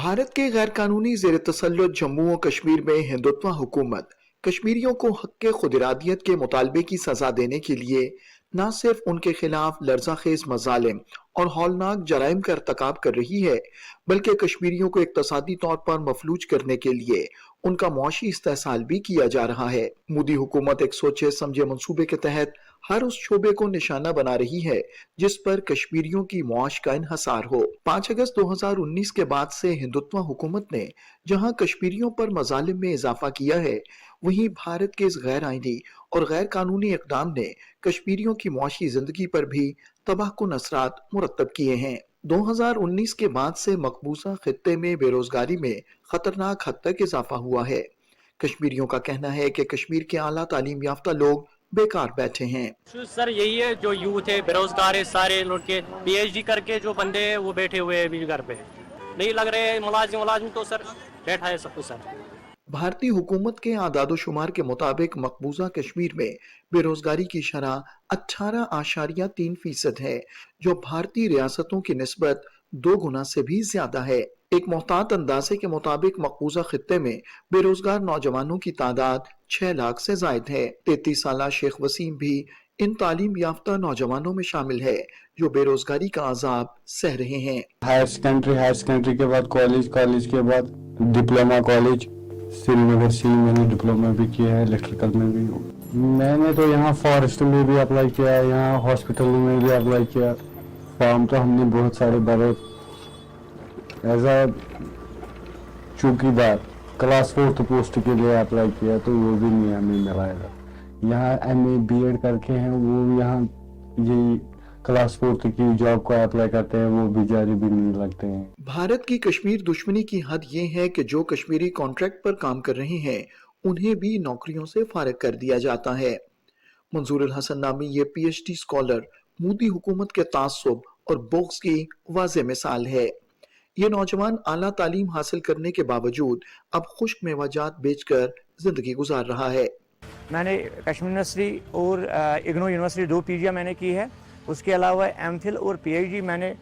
भारत के गैर कानूनी जेर तसल्लुत जम्मू और कश्मीर में हिंदुत्व हुकूमत कश्मीरियों को हक खुद इरादियत के मुतालबे की सजा देने के लिए न सिर्फ उनके खिलाफ लर्जाखेज मजालिम और हौलनाक जराइम का irतकाब कर रही है, बल्कि कश्मीरियों को इक्तसादी तौर पर मफलूज करने के लिए उनका मुआशी इस्तेहसाल भी किया जा रहा है। मोदी हुकूमत एक सोचे समझे मंसूबे के तहत हर उस शोबे को निशाना बना रही है जिस पर कश्मीरियों की मौश का इन्हसार हो। 5 अगस्त 2019 के बाद से हिंदुत्व हुकूमत ने जहां कश्मीरियों पर मजालिम में इजाफा किया है, वहीं भारत के इस गैर आईनी और गैर कानूनी इकदाम ने कश्मीरियों की मुआशी जिंदगी पर भी तबाहकुन असरात मुरतब किए हैं। 2019 के बाद से मकबूजा खित्ते में बेरोजगारी में खतरनाक हद तक इजाफा हुआ है। कश्मीरियों का कहना है कि कश्मीर के आला तालीम याफ्ता लोग बेकार बैठे हैं। सर यही है, जो यूथ है बेरोजगार है, सारे लड़के पीएचडी करके जो बंदे हैं वो बैठे हुए हैं अभी घर पे, नहीं लग रहे मुलाजिम तो सर बैठा है सब कुछ सर। भारतीय हुकूमत के आदादो शुमार के मुताबिक मकबूजा कश्मीर में बेरोजगारी की शरह 18.3% है, जो भारतीय रियासतों की निस्बत 2 गुना से भी ज्यादा है। एक मोहतात अंदाजे के मुताबिक मकबूजा खित्ते में बेरोजगार नौजवानों की तादाद 6 लाख से जायद है। 33 साल शेख वसीम भी इन तालीम याफ्ता नौजवानों में शामिल है जो बेरोजगारी का अजाब सह रहे हैं। हायर सेकेंडरी के बाद कॉलेज के बाद डिप्लोमा कॉलेज श्रीनगर से मैंने डिप्लोमा भी किया है, इलेक्ट्रिकल में भी। मैंने तो यहाँ फॉरेस्ट में भी अप्लाई किया है, यहाँ हॉस्पिटल में भी अप्लाई किया। फॉर्म तो हमने बहुत सारे भरे। एज अ चौकीदार क्लास 4 पोस्ट के लिए अप्लाई किया तो वो भी नहीं हमें मिला है। यहाँ MA BEd करके हैं वो यहाँ यही क्लास 4 की जॉब को अप्लाई करते हैं, वो बेचारे भी नहीं लगते हैं। भारत की कश्मीर दुश्मनी की हद ये है कि जो कश्मीरी कॉन्ट्रैक्ट पर काम कर रहे हैं उन्हें भी नौकरियों से फारिग कर दिया जाता है। मंजूर हसन नामी ये PhD स्कॉलर मोदी हुकूमत के तासुब और बोक्स की वाज़ेह मिसाल है। ये नौजवान आला तालीम हासिल करने के बावजूद अब खुश्क मेवाजात बेचकर जिंदगी गुजार रहा है। मैंने कश्मीर यूनिवर्सिटी और इग्नू यूनिवर्सिटी 2 PG मैंने की है। उसके अलावा MPhil और PhD मैंने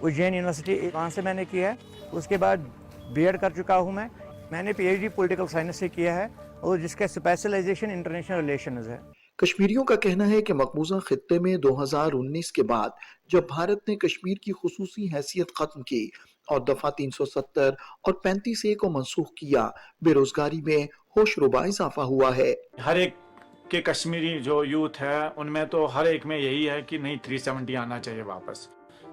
उज्जैन यूनिवर्सिटी वहाँ से मैंने किया है। उसके बाद BEd कर चुका हूँ मैंने PhD पॉलिटिकल साइंस से किया है और जिसका स्पेशलाइजेशन इंटरनेशनल रिलेशंस है। कश्मीरियों का कहना है कि मकबूजा खित्ते में 2019 के बाद जब भारत ने कश्मीर की खुसूसी हैसियत खत्म की और दफा 370 और 35A को मनसूख किया, बेरोजगारी में होशरुबा इजाफा हुआ है। हर एक के कश्मीरी जो यूथ है उनमें तो हर एक में यही है कि नहीं 370 आना चाहिए वापस,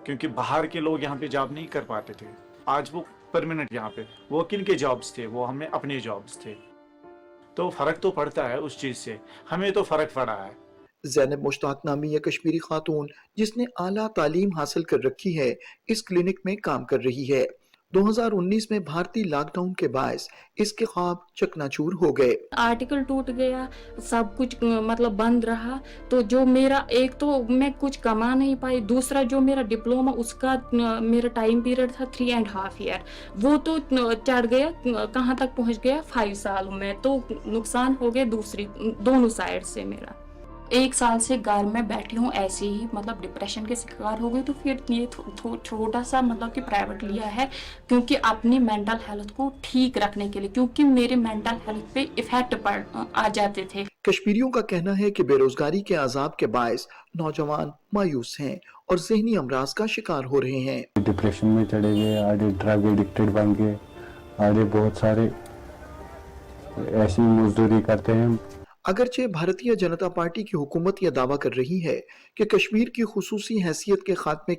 क्योंकि बाहर के लोग यहाँ पे जॉब नहीं कर पाते थे। आज वो परमानेंट यहाँ पे, वो किन के जॉब्स थे, वो हमें अपने जॉब्स थे। तो फर्क तो पड़ता है उस चीज से, हमें तो फर्क पड़ा है। ज़ैनब मुश्ताक नामी एक कश्मीरी खातून जिसने आला तालीम हासिल कर रखी है, इस क्लिनिक में काम कर रही है। 2019 में भारतीय लॉकडाउन के बायस इसके ख्वाब चकनाचूर हो गए। आर्टिकल टूट गया, सब कुछ मतलब बंद रहा, तो जो मेरा एक तो मैं कुछ कमा नहीं पाई, दूसरा जो मेरा डिप्लोमा उसका मेरा टाइम पीरियड था 3.5 ईयर, वो तो चढ़ गया, कहाँ तक पहुँच गया 5 साल में, तो नुकसान हो गया दोनों साइड से। मेरा 1 साल से घर में बैठी हूँ ऐसे ही, मतलब डिप्रेशन के शिकार हो गई। तो फिर ये छोटा सा मतलब कि प्राइवेट लिया है, क्योंकि अपनी मेंटल हेल्थ को ठीक रखने के लिए, क्योंकि मेरे मेंटल हेल्थ पे इफेक्ट आ जाते थे। कश्मीरियों का कहना है कि बेरोजगारी के अजाब के बायस नौजवान मायूस हैं और ज़हनी अमराज का शिकार हो रहे हैं। डिप्रेशन में चले गए, आगे ड्रग एडिक्टेड बन गए, आगे बहुत सारे ऐसी मजदूरी करते हैं। अगरचे भारतीय जनता पार्टी की हुकूमत यह दावा कर रही है कि कश्मीर की खुसूसी हैसियत के खात्मे